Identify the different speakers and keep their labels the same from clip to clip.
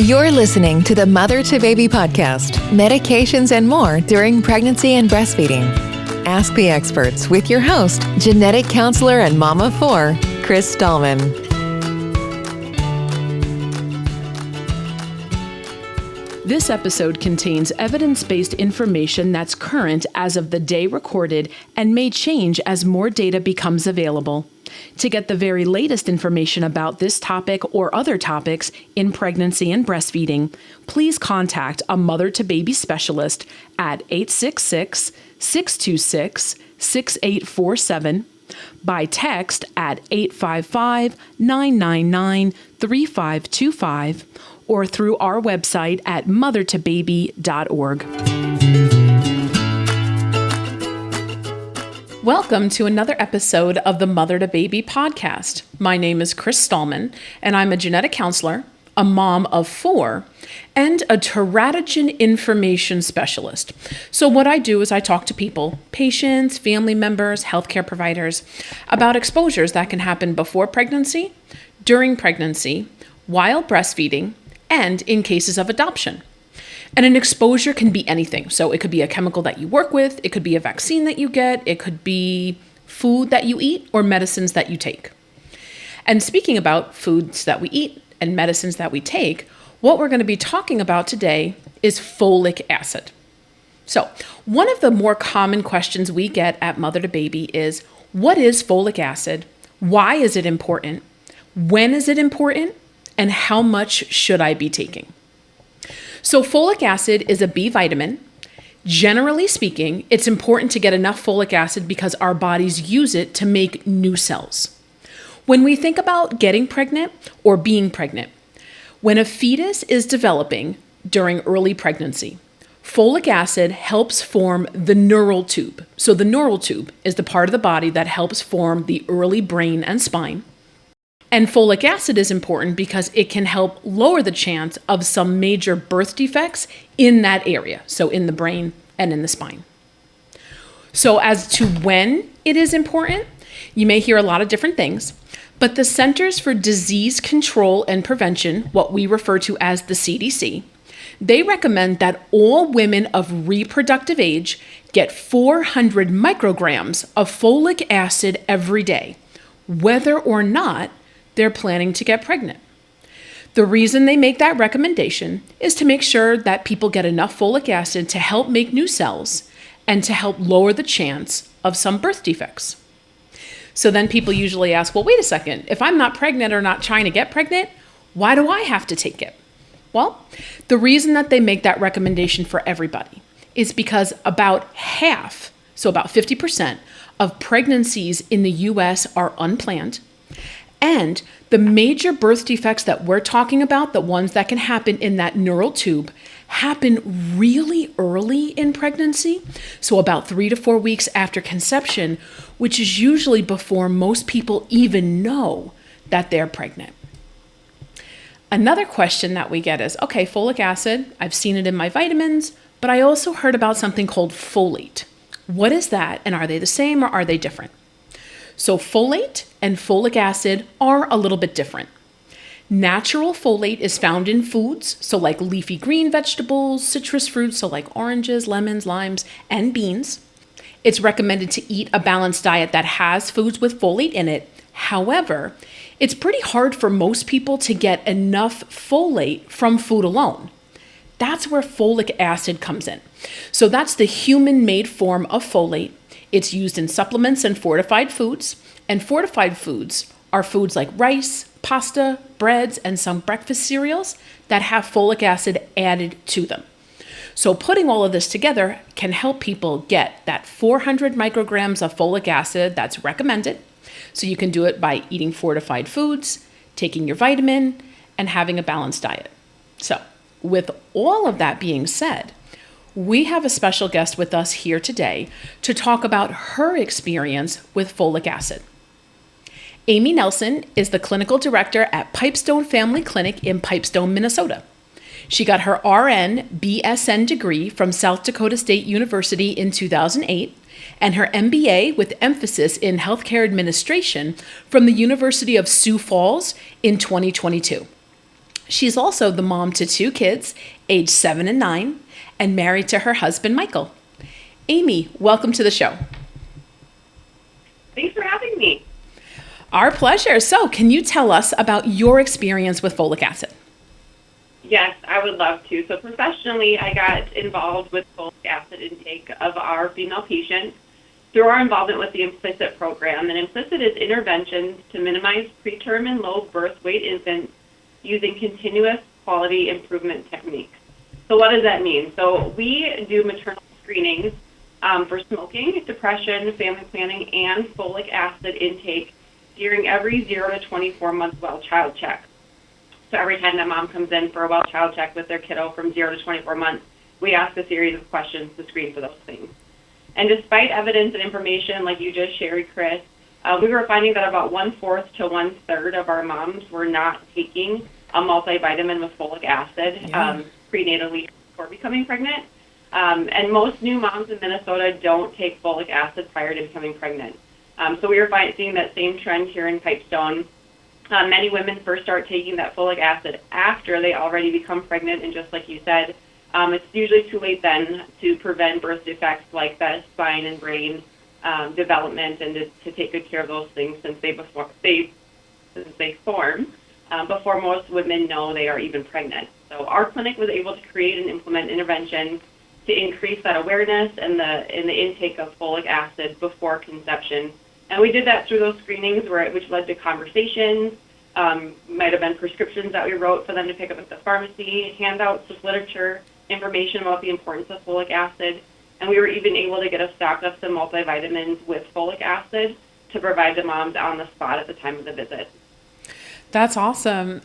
Speaker 1: You're listening to the Mother to Baby podcast, medications and more during pregnancy and breastfeeding. Ask the experts with your host, genetic counselor and mom of four, Chris Stallman.
Speaker 2: This episode contains evidence-based information that's current as of the day recorded and may change as more data becomes available. To get the very latest information about this topic or other topics in pregnancy and breastfeeding, please contact a mother-to-baby specialist at 866-626-6847, by text at 855-999-3525, or through our website at MotherToBaby.org. Welcome to another episode of the Mother to Baby podcast. My name is Chris Stallman, and I'm a genetic counselor, a mom of four, and a teratogen information specialist. So what I do is I talk to people, patients, family members, healthcare providers, about exposures that can happen before pregnancy, during pregnancy, while breastfeeding, and in cases of adoption. And an exposure can be anything. So it could be a chemical that you work with, it could be a vaccine that you get, it could be food that you eat or medicines that you take. And speaking about foods that we eat and medicines that we take, what we're going to be talking about today is folic acid. So one of the more common questions we get at Mother to Baby is, what is folic acid? Why is it important? When is it important? And how much should I be taking? So folic acid is a B vitamin. Generally speaking, it's important to get enough folic acid because our bodies use it to make new cells. When we think about getting pregnant or being pregnant, when a fetus is developing during early pregnancy, folic acid helps form the neural tube. So the neural tube is the part of the body that helps form the early brain and spine. And folic acid is important because it can help lower the chance of some major birth defects in that area, so in the brain and in the spine. So as to when it is important, you may hear a lot of different things, but the Centers for Disease Control and Prevention, what we refer to as the CDC, they recommend that all women of reproductive age get 400 micrograms of folic acid every day, whether or not they're planning to get pregnant. The reason they make that recommendation is to make sure that people get enough folic acid to help make new cells and to help lower the chance of some birth defects. So then people usually ask, well, wait a second, if I'm not pregnant or not trying to get pregnant, why do I have to take it? Well, the reason that they make that recommendation for everybody is because about half, so about 50% of pregnancies in the US are unplanned. And the major birth defects that we're talking about, the ones that can happen in that neural tube, happen really early in pregnancy. So about 3 to 4 weeks after conception, which is usually before most people even know that they're pregnant. Another question that we get is, okay, folic acid, I've seen it in my vitamins, but I also heard about something called folate. What is that? And are they the same or are they different? So folate and folic acid are a little bit different. Natural folate is found in foods, so like leafy green vegetables, citrus fruits, so like oranges, lemons, limes, and beans. It's recommended to eat a balanced diet that has foods with folate in it. However, it's pretty hard for most people to get enough folate from food alone. That's where folic acid comes in. So that's the human-made form of folate. It's used in supplements and fortified foods are foods like rice, pasta, breads, and some breakfast cereals that have folic acid added to them. So putting all of this together can help people get that 400 micrograms of folic acid that's recommended. So you can do it by eating fortified foods, taking your vitamin, and having a balanced diet. So with all of that being said, we have a special guest with us here today to talk about her experience with folic acid. Amy Nelson is the clinical director at Pipestone Family Clinic in Pipestone, Minnesota. She got her RN BSN degree from South Dakota State University in 2008 and her MBA with emphasis in healthcare administration from the University of Sioux Falls in 2022. She's also the mom to 2 kids, age 7 and 9, and married to her husband, Michael. Amy, welcome to the show.
Speaker 3: Thanks for having me.
Speaker 2: Our pleasure. So, can you tell us about your experience with folic acid?
Speaker 3: Yes, I would love to. So professionally, I got involved with folic acid intake of our female patients through our involvement with the IMPLICIT program. And IMPLICIT is interventions to minimize preterm and low birth weight infants using continuous quality improvement techniques. So what does that mean? So we do maternal screenings for smoking, depression, family planning, and folic acid intake during every 0 to 24 month well child check. So every time that mom comes in for a well child check with their kiddo from 0 to 24 months, we ask a series of questions to screen for those things. And despite evidence and information like you just shared, Chris, we were finding that about 1/4 to 1/3 of our moms were not taking a multivitamin with folic acid prenatally before becoming pregnant. And most new moms in Minnesota don't take folic acid prior to becoming pregnant. So we were seeing that same trend here in Pipestone. Many women first start taking that folic acid after they already become pregnant, and just like you said, it's usually too late then to prevent birth defects like the spine and brain development, and to take good care of those things since they form before most women know they are even pregnant. So our clinic was able to create and implement interventions to increase that awareness and the intake of folic acid before conception. And we did that through those screenings, which led to conversations, might have been prescriptions that we wrote for them to pick up at the pharmacy, handouts with literature, information about the importance of folic acid. And we were even able to get a stock of some multivitamins with folic acid to provide the moms on the spot at the time of the visit.
Speaker 2: That's awesome.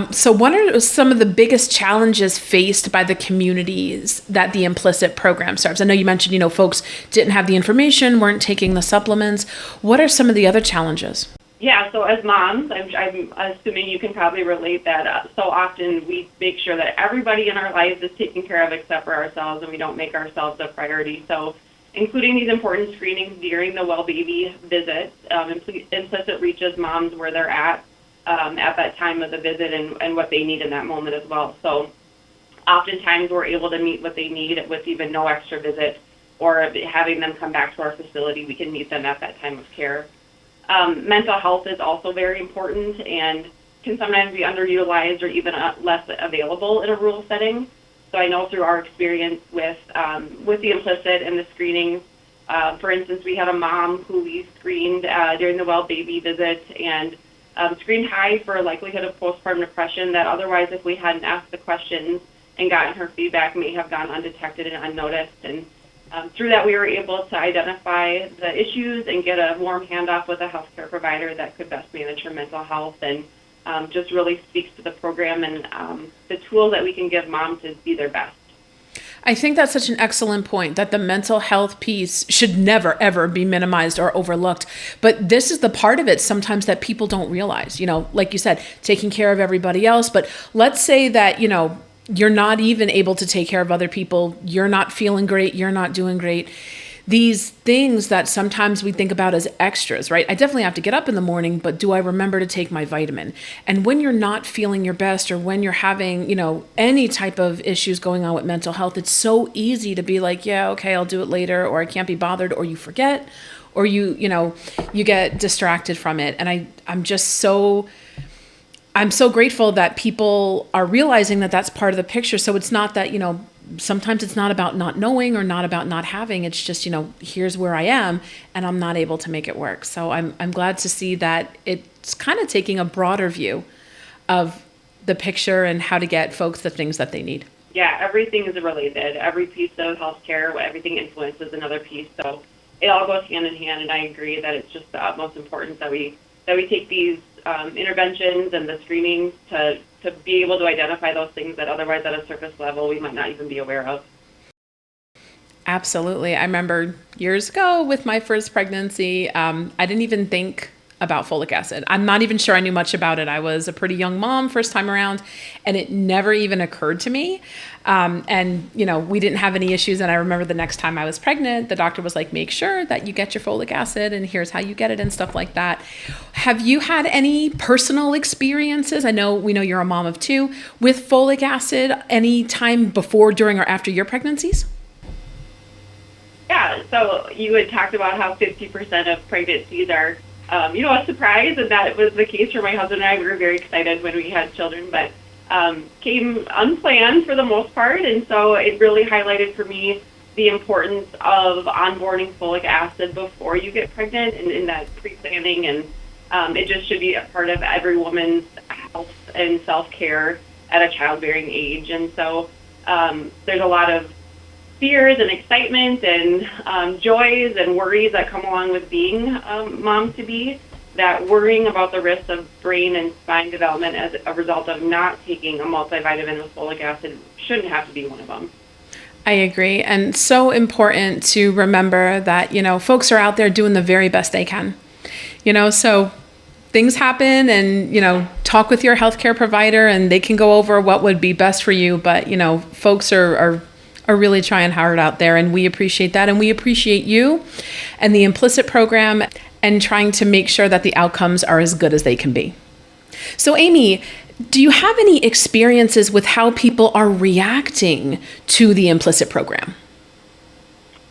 Speaker 2: So what are some of the biggest challenges faced by the communities that the IMPLICIT program serves? I know you mentioned, folks didn't have the information, weren't taking the supplements. What are some of the other challenges?
Speaker 3: Yeah, so as moms, I'm assuming you can probably relate that so often we make sure that everybody in our lives is taken care of except for ourselves, and we don't make ourselves a priority. So including these important screenings during the well baby visit, IMPLICIT reaches moms where they're at that time of the visit and what they need in that moment as well. So oftentimes we're able to meet what they need with even no extra visit, or having them come back to our facility, we can meet them at that time of care. Mental health is also very important and can sometimes be underutilized or even less available in a rural setting. So I know through our experience with the IMPLICIT and the screenings, for instance, we had a mom who we screened during the well baby visit, and screened high for a likelihood of postpartum depression that otherwise, if we hadn't asked the questions and gotten her feedback, may have gone undetected and unnoticed. And through that, we were able to identify the issues and get a warm handoff with a healthcare provider that could best manage her mental health, and just really speaks to the program and the tools that we can give moms to be their best.
Speaker 2: I think that's such an excellent point, that the mental health piece should never, ever be minimized or overlooked. But this is the part of it sometimes that people don't realize, like you said, taking care of everybody else. But let's say that, you're not even able to take care of other people. You're not feeling great. You're not doing great. These things that sometimes we think about as extras, right? I definitely have to get up in the morning, but do I remember to take my vitamin? And when you're not feeling your best, or when you're having, any type of issues going on with mental health, it's so easy to be like, yeah, okay, I'll do it later, or I can't be bothered, or you forget, or you get distracted from it. And I'm so grateful that people are realizing that that's part of the picture. So it's not that, sometimes it's not about not knowing or not about not having. It's just, here's where I am and I'm not able to make it work. So I'm glad to see that it's kind of taking a broader view of the picture and how to get folks the things that they need.
Speaker 3: Yeah, everything is related. Every piece of healthcare, everything influences another piece. So it all goes hand in hand, and I agree that it's just the utmost importance that we take these interventions and the screenings to be able to identify those things that otherwise at a surface level we might not even be aware of.
Speaker 2: Absolutely. I remember years ago with my first pregnancy, I didn't even think about folic acid. I'm not even sure I knew much about it. I was a pretty young mom first time around, and it never even occurred to me. And, we didn't have any issues. And I remember the next time I was pregnant, the doctor was like, make sure that you get your folic acid, and here's how you get it and stuff like that. Have you had any personal experiences? We know you're a mom of 2 with folic acid any time before, during, or after your pregnancies?
Speaker 3: Yeah, so you had talked about how 50% of pregnancies are a surprise, and that was the case for my husband and I. We were very excited when we had children, but came unplanned for the most part, and so it really highlighted for me the importance of onboarding folic acid before you get pregnant, and in that pre-planning, and it just should be a part of every woman's health and self-care at a childbearing age. And so there's a lot of fears and excitement and joys and worries that come along with being mom-to-be, that worrying about the risks of brain and spine development as a result of not taking a multivitamin with folic acid shouldn't have to be one of them.
Speaker 2: I agree. And so important to remember that, folks are out there doing the very best they can. So things happen, and, talk with your healthcare provider, and they can go over what would be best for you. But, folks are really trying hard out there, and we appreciate that. And we appreciate you and the IMPLICIT program, and trying to make sure that the outcomes are as good as they can be. So Amy, do you have any experiences with how people are reacting to the IMPLICIT program?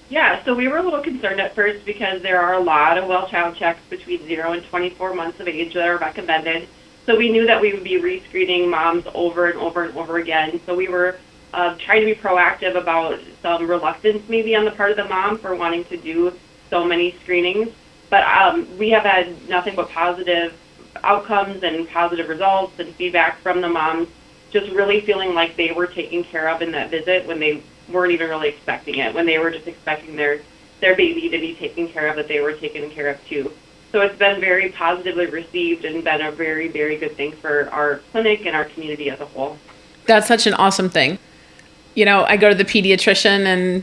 Speaker 3: Yeah, so we were a little concerned at first because there are a lot of well child checks between 0 and 24 months of age that are recommended. So we knew that we would be rescreening moms over and over and over again. So we were trying to be proactive about some reluctance maybe on the part of the mom for wanting to do so many screenings. But we have had nothing but positive outcomes and positive results and feedback from the moms, just really feeling like they were taken care of in that visit when they weren't even really expecting it, when they were just expecting their baby to be taken care of, that they were taken care of too. So it's been very positively received and been a very, very good thing for our clinic and our community as a whole.
Speaker 2: That's such an awesome thing. I go to the pediatrician, and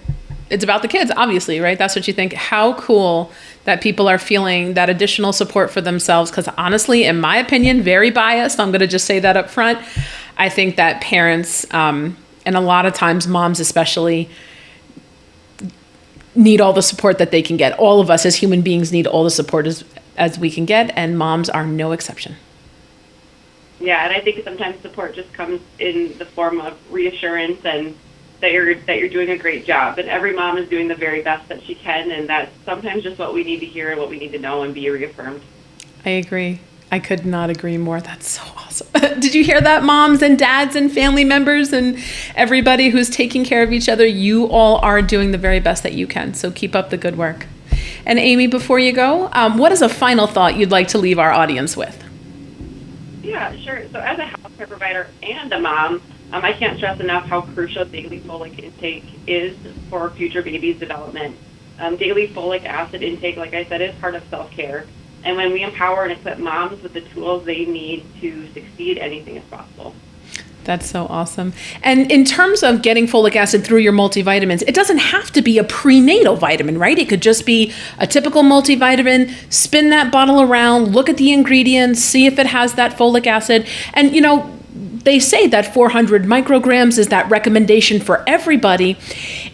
Speaker 2: it's about the kids, obviously, right? That's what you think. How cool that people are feeling that additional support for themselves. Because honestly, in my opinion, very biased, I'm going to just say that up front, I think that parents, and a lot of times moms especially, need all the support that they can get. All of us as human beings need all the support as we can get, and moms are no exception.
Speaker 3: Yeah, and I think sometimes support just comes in the form of reassurance and that you're doing a great job. And every mom is doing the very best that she can, and that's sometimes just what we need to hear and what we need to know and be reaffirmed.
Speaker 2: I agree. I could not agree more. That's so awesome. Did you hear that, moms and dads and family members and everybody who's taking care of each other? You all are doing the very best that you can. So keep up the good work. And Amy, before you go, what is a final thought you'd like to leave our audience with?
Speaker 3: Yeah, sure. So as a healthcare provider and a mom, I can't stress enough how crucial daily folic intake is for future babies' development. Daily folic acid intake, like I said, is part of self-care. And when we empower and equip moms with the tools they need to succeed, anything is possible.
Speaker 2: That's so awesome. And in terms of getting folic acid through your multivitamins, it doesn't have to be a prenatal vitamin, right? It could just be a typical multivitamin. Spin that bottle around, look at the ingredients, see if it has that folic acid. And, they say that 400 micrograms is that recommendation for everybody.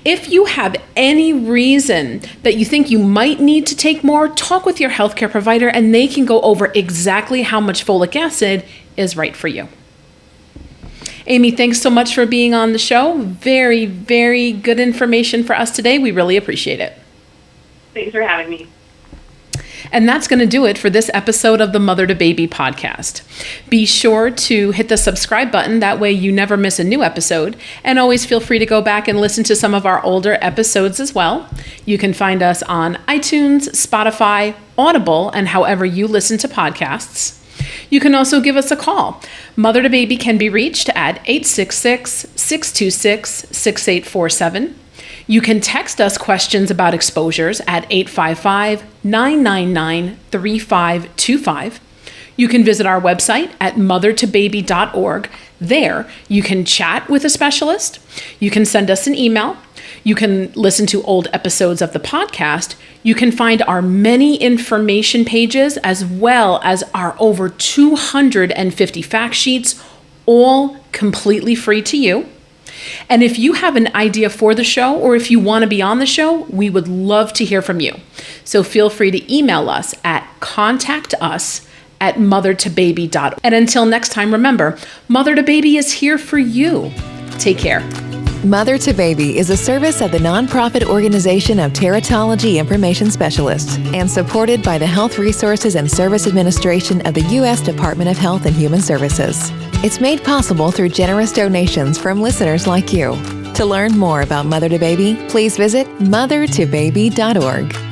Speaker 2: If you have any reason that you think you might need to take more, talk with your healthcare provider, and they can go over exactly how much folic acid is right for you. Amy, thanks so much for being on the show. Very, very good information for us today. We really appreciate it.
Speaker 3: Thanks for having me.
Speaker 2: And that's going to do it for this episode of the MotherToBaby podcast. Be sure to hit the subscribe button. That way you never miss a new episode. And always feel free to go back and listen to some of our older episodes as well. You can find us on iTunes, Spotify, Audible, and however you listen to podcasts. You can also give us a call. MotherToBaby can be reached at 866-626-6847. You can text us questions about exposures at 855-999-3525. You can visit our website at MotherToBaby.org. There, you can chat with a specialist. You can send us an email. You can listen to old episodes of the podcast. You can find our many information pages as well as our over 250 fact sheets, all completely free to you. And if you have an idea for the show or if you want to be on the show, we would love to hear from you. So feel free to email us at contactus@mothertobaby.org. And until next time, remember, Mother to Baby is here for you. Take care.
Speaker 1: Mother to Baby is a service of the nonprofit organization of Teratology Information Specialists and supported by the Health Resources and Service Administration of the U.S. Department of Health and Human Services. It's made possible through generous donations from listeners like you. To learn more about Mother to Baby, please visit mothertobaby.org.